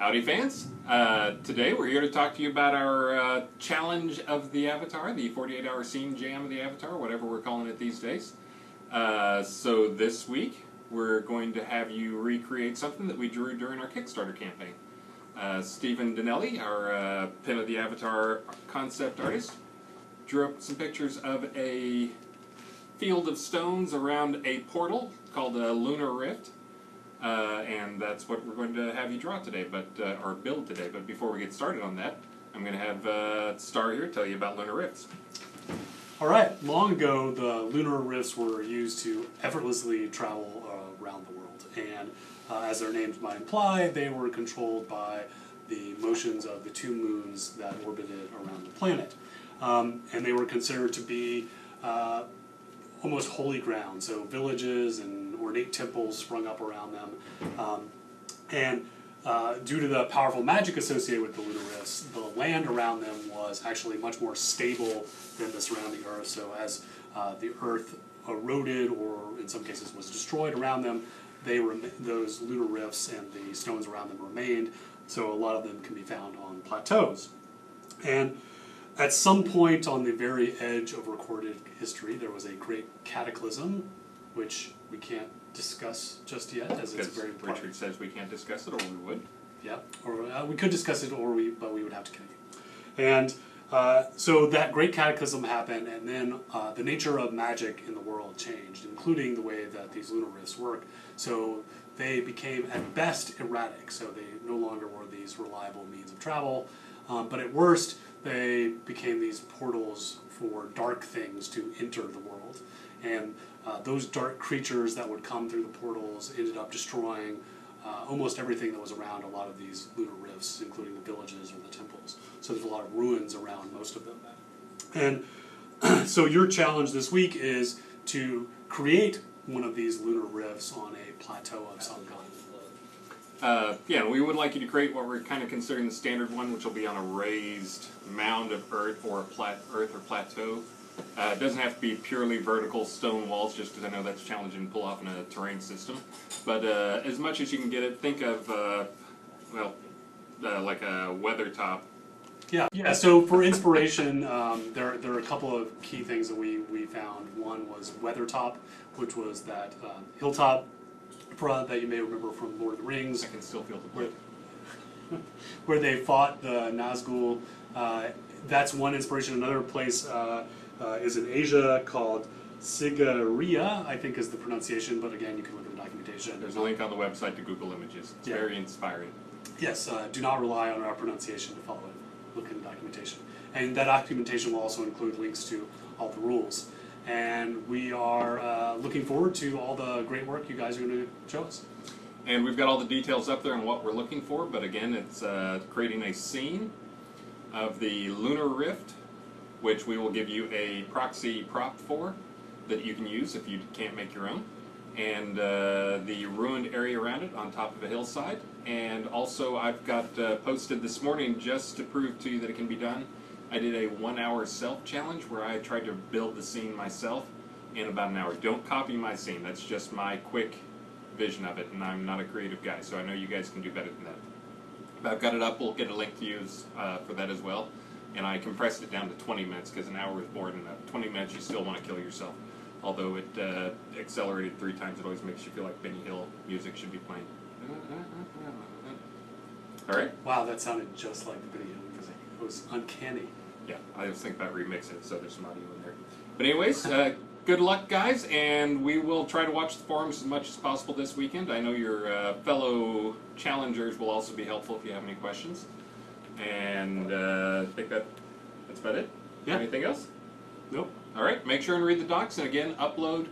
Howdy fans, today we're here to talk to you about our challenge of the Avatar, the 48-hour scene jam of the Avatar, whatever we're calling it these days. So this week we're going to have you recreate something that we drew during our Kickstarter campaign. Stephen Donnelly, our Pin of the Avatar concept artist, drew up some pictures of a field of stones around a portal called a lunar rift. And that's what we're going to have you draw today, or build today. But before we get started on that, I'm going to have Star here tell you about lunar rifts. All right. Long ago, the lunar rifts were used to effortlessly travel around the world. And as their names might imply, they were controlled by the motions of the two moons that orbited around the planet. And they were considered to be almost holy ground, so villages and ornate temples sprung up around them. Due to the powerful magic associated with the lunar rifts, the land around them was actually much more stable than the surrounding Earth. So as the Earth eroded, or in some cases was destroyed around them, those lunar rifts and the stones around them remained. So a lot of them can be found on plateaus. And at some point on the very edge of recorded history, there was a great cataclysm, which we can't discuss just yet, as it's very important. Richard says we can't discuss it, or we would. Yeah, or we could discuss it, but we would have to kill you. And so that great cataclysm happened, and then the nature of magic in the world changed, including the way that these lunar rifts work. So they became, at best, erratic. So they no longer were these reliable means of travel, but at worst, they became these portals for dark things to enter the world. And those dark creatures that would come through the portals ended up destroying almost everything that was around a lot of these lunar rifts, including the villages or the temples. So there's a lot of ruins around most of them. And so your challenge this week is to create one of these lunar rifts on a plateau of some kind. Yeah, we would like you to create what we're kind of considering the standard one, which will be on a raised mound of earth or plateau. It doesn't have to be purely vertical stone walls, just because I know that's challenging to pull off in a terrain system. But as much as you can get it, think of, like a weather top. Yeah. So for inspiration, there are a couple of key things that we found. One was Weathertop, which was that hilltop that you may remember from Lord of the Rings. I can still feel the wind. Where they fought the Nazgul. That's one inspiration. Another place is in Asia called Sigiriya, I think is the pronunciation, but again, you can look at the documentation. There's a link on the website to Google Images. It's very inspiring. Yes, do not rely on our pronunciation to follow it. Look in the documentation. And that documentation will also include links to all the rules. And we are looking forward to all the great work you guys are going to show us. And we've got all the details up there on what we're looking for, but again, it's creating a scene of the lunar rift, which we will give you a proxy prop for that you can use if you can't make your own, and the ruined area around it on top of a hillside. And also I've got posted this morning, just to prove to you that it can be done, I did a 1-hour self-challenge where I tried to build the scene myself in about an hour. Don't copy my scene, that's just my quick vision of it, and I'm not a creative guy, so I know you guys can do better than that. But I've got it up, we'll get a link to use for that as well. And I compressed it down to 20 minutes because an hour is more than enough. 20 minutes you still want to kill yourself. Although it accelerated 3 times, it always makes you feel like Benny Hill music should be playing. Alright? Wow, that sounded just like the Benny Hill music. It was uncanny. Yeah, I was thinking about remixing it so there's some audio in there. But anyways, good luck guys, and we will try to watch the forums as much as possible this weekend. I know your fellow challengers will also be helpful if you have any questions. And I think that's about it. Yeah. Anything else? Nope. Alright, make sure and read the docs, and again, upload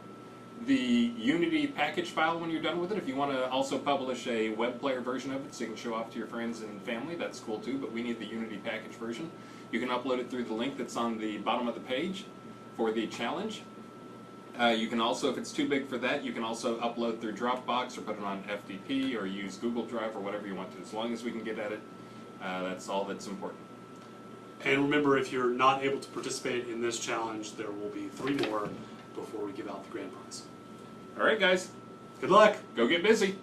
the Unity package file when you're done with it. If you want to also publish a web player version of it so you can show off to your friends and family, that's cool too, but we need the Unity package version. You can upload it through the link that's on the bottom of the page for the challenge. You can also, if it's too big for that, you can also upload through Dropbox or put it on FTP or use Google Drive or whatever you want to. As long as we can get at it, that's all that's important. And remember, if you're not able to participate in this challenge, there will be 3 more before we give out the grand prize. All right, guys. Good luck. Go get busy.